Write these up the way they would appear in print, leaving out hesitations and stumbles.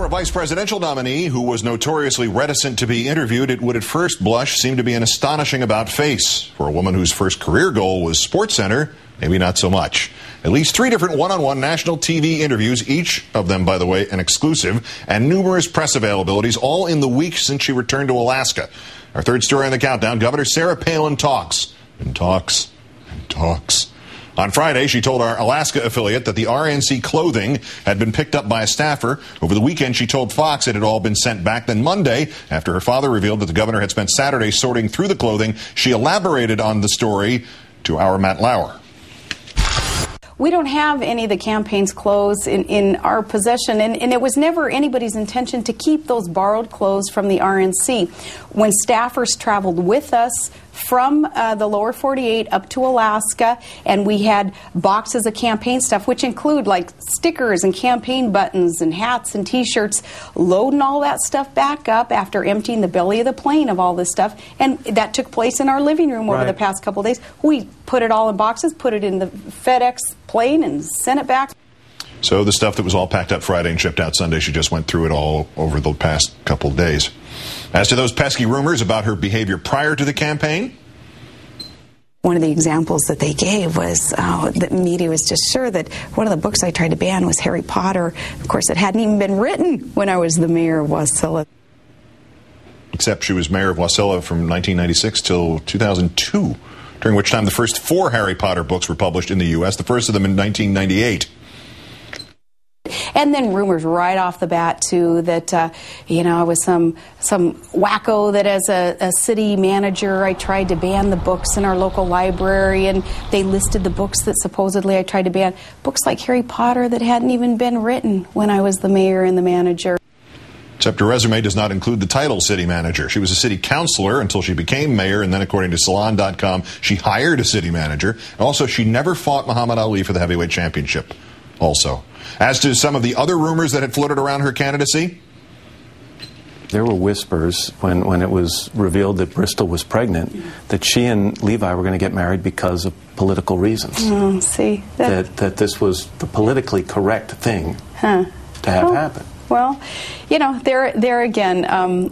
a vice presidential nominee who was notoriously reticent to be interviewed, it would at first blush seem to be an astonishing about-face. For a woman whose first career goal was SportsCenter, maybe not so much. At least 3 different one-on-one national TV interviews, each of them, by the way, an exclusive, and numerous press availabilities, all in the week since she returned to Alaska. Our third story on the countdown, Governor Sarah Palin talks and talks and talks. On Friday, she told our Alaska affiliate that the RNC clothing had been picked up by a staffer. Over the weekend, she told Fox it had all been sent back. Then Monday, after her father revealed that the governor had spent Saturday sorting through the clothing, she elaborated on the story to our Matt Lauer. We don't have any of the campaign's clothes in our possession, and it was never anybody's intention to keep those borrowed clothes from the RNC. When staffers traveled with us from the lower 48 up to Alaska, and we had boxes of campaign stuff, which include like stickers and campaign buttons and hats and T-shirts, loading all that stuff back up after emptying the belly of the plane of all this stuff, and that took place in our living room over the past couple of days. We put it all in boxes, put it in the FedEx plane, and sent it back. So the stuff that was all packed up Friday and shipped out Sunday, she just went through it all over the past couple of days. As to those pesky rumors about her behavior prior to the campaign, one of the examples that they gave was the media was just sure that one of the books I tried to ban was Harry Potter. Of course, it hadn't even been written when I was the mayor of Wasilla. Except she was mayor of Wasilla from 1996 till 2002, during which time the first 4 Harry Potter books were published in the U.S., the first of them in 1998. And then rumors right off the bat, too, that, I was some wacko that as a city manager, I tried to ban the books in our local library, and they listed the books that supposedly I tried to ban. Books like Harry Potter that hadn't even been written when I was the mayor and the manager. Except her resume does not include the title city manager. She was a city councilor until she became mayor, and then according to Salon.com, she hired a city manager. And also, she never fought Muhammad Ali for the heavyweight championship. Also, as to some of the other rumors that had floated around her candidacy, there were whispers when it was revealed that Bristol was pregnant that she and Levi were going to get married because of political reasons. That this was the politically correct thing to have happen. Well, there again,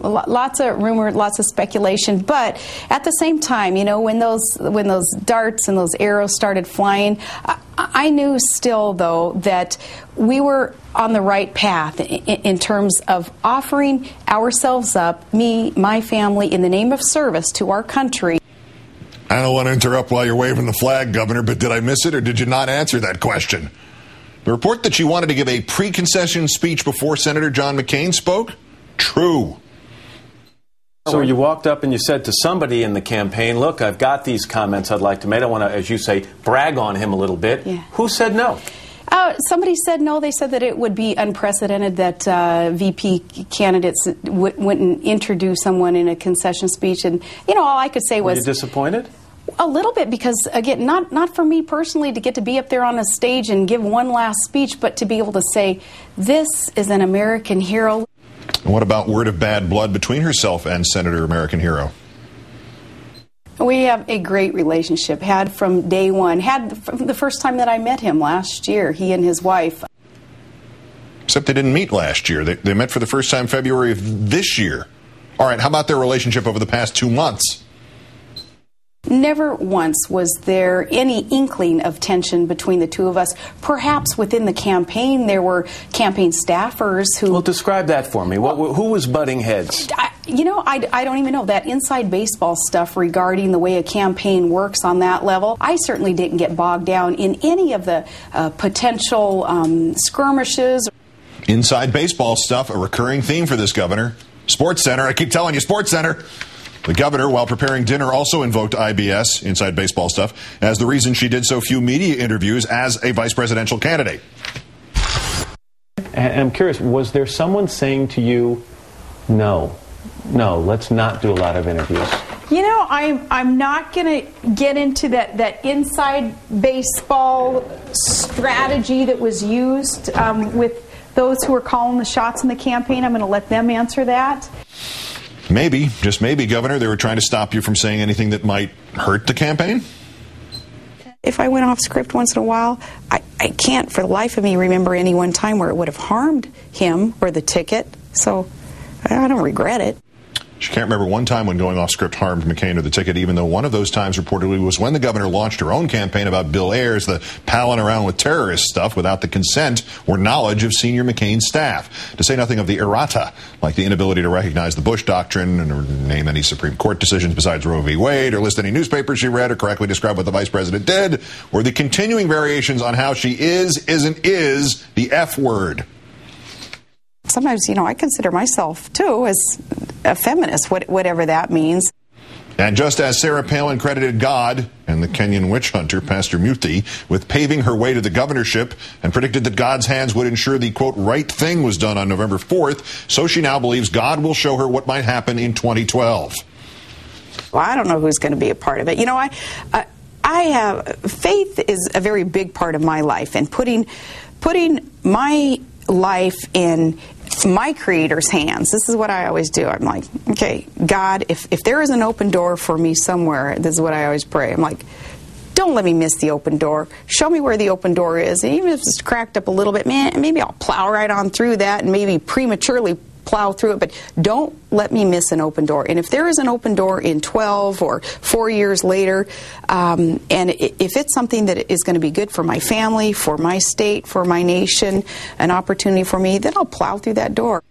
lots of rumor, lots of speculation. But at the same time, when those darts and those arrows started flying, I knew still, though, that we were on the right path in terms of offering ourselves up, me, my family, in the name of service to our country. I don't want to interrupt while you're waving the flag, Governor, but did I miss it or did you not answer that question? The report that she wanted to give a pre-concession speech before Senator John McCain spoke? True. So you walked up and you said to somebody in the campaign, look, I've got these comments I'd like to make. I want to, as you say, brag on him a little bit. Yeah. Who said no? Somebody said no. They said that it would be unprecedented that VP candidates wouldn't introduce someone in a concession speech. And, all I could say was... Were you disappointed? A little bit, because, again, not for me personally to get to be up there on a stage and give one last speech, but to be able to say, this is an American hero. And what about word of bad blood between herself and Senator American Hero? We have a great relationship, had from day one, had from the first time that I met him last year, he and his wife. Except they didn't meet last year. They met for the first time February of this year. All right, how about their relationship over the past 2 months? Never once was there any inkling of tension between the two of us. Perhaps within the campaign there were campaign staffers who... Well, describe that for me. Who was butting heads? I don't even know. That inside baseball stuff regarding the way a campaign works on that level, I certainly didn't get bogged down in any of the potential skirmishes. Inside baseball stuff, a recurring theme for this governor. SportsCenter, I keep telling you, SportsCenter. The governor, while preparing dinner, also invoked IBS, inside baseball stuff, as the reason she did so few media interviews as a vice presidential candidate. And I'm curious, was there someone saying to you, no, let's not do a lot of interviews? I'm not going to get into that inside baseball strategy that was used with those who were calling the shots in the campaign. I'm going to let them answer that. Maybe, just maybe, Governor, they were trying to stop you from saying anything that might hurt the campaign? If I went off script once in a while, I can't for the life of me remember any one time where it would have harmed him or the ticket, so I don't regret it. She can't remember one time when going off script harmed McCain or the ticket, even though one of those times reportedly was when the governor launched her own campaign about Bill Ayers, the palin around with terrorist stuff without the consent or knowledge of senior McCain staff. To say nothing of the errata, like the inability to recognize the Bush Doctrine or name any Supreme Court decisions besides Roe v. Wade, or list any newspapers she read, or correctly describe what the vice president did, or the continuing variations on how she is the F word. Sometimes, I consider myself, too, as a feminist, whatever that means. And just as Sarah Palin credited God and the Kenyan witch hunter, Pastor Muti, with paving her way to the governorship and predicted that God's hands would ensure the, quote, right thing was done on November 4th, so she now believes God will show her what might happen in 2012. Well, I don't know who's going to be a part of it. I have faith is a very big part of my life, and putting my life in my Creator's hands. This is what I always do. I'm like, okay, God, if there is an open door for me somewhere, this is what I always pray. I'm like, don't let me miss the open door. Show me where the open door is. And even if it's cracked up a little bit, man, maybe I'll plow right on through that and maybe prematurely plow through it, but don't let me miss an open door. And if there is an open door in 12 or 4 years later, and if it's something that is going to be good for my family, for my state, for my nation, an opportunity for me, then I'll plow through that door.